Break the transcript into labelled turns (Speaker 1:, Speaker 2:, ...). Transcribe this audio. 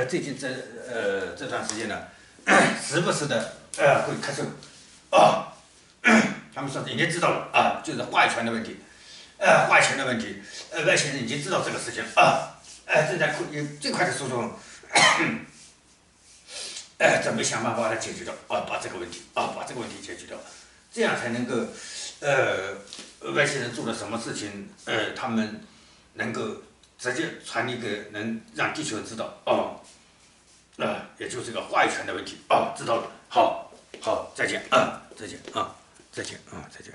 Speaker 1: 最近这段时间呢，时不时的会咳嗽，他们说已经知道了就是话语权的问题，话语权的问题，外星人已经知道这个事情正在尽快的速度，准备想办法把它解决掉把这个问题解决掉，这样才能够外星人做了什么事情他们能够直接传递给能让地球人知道也就是这个话语权的问题知道了，好，再见再见再见再见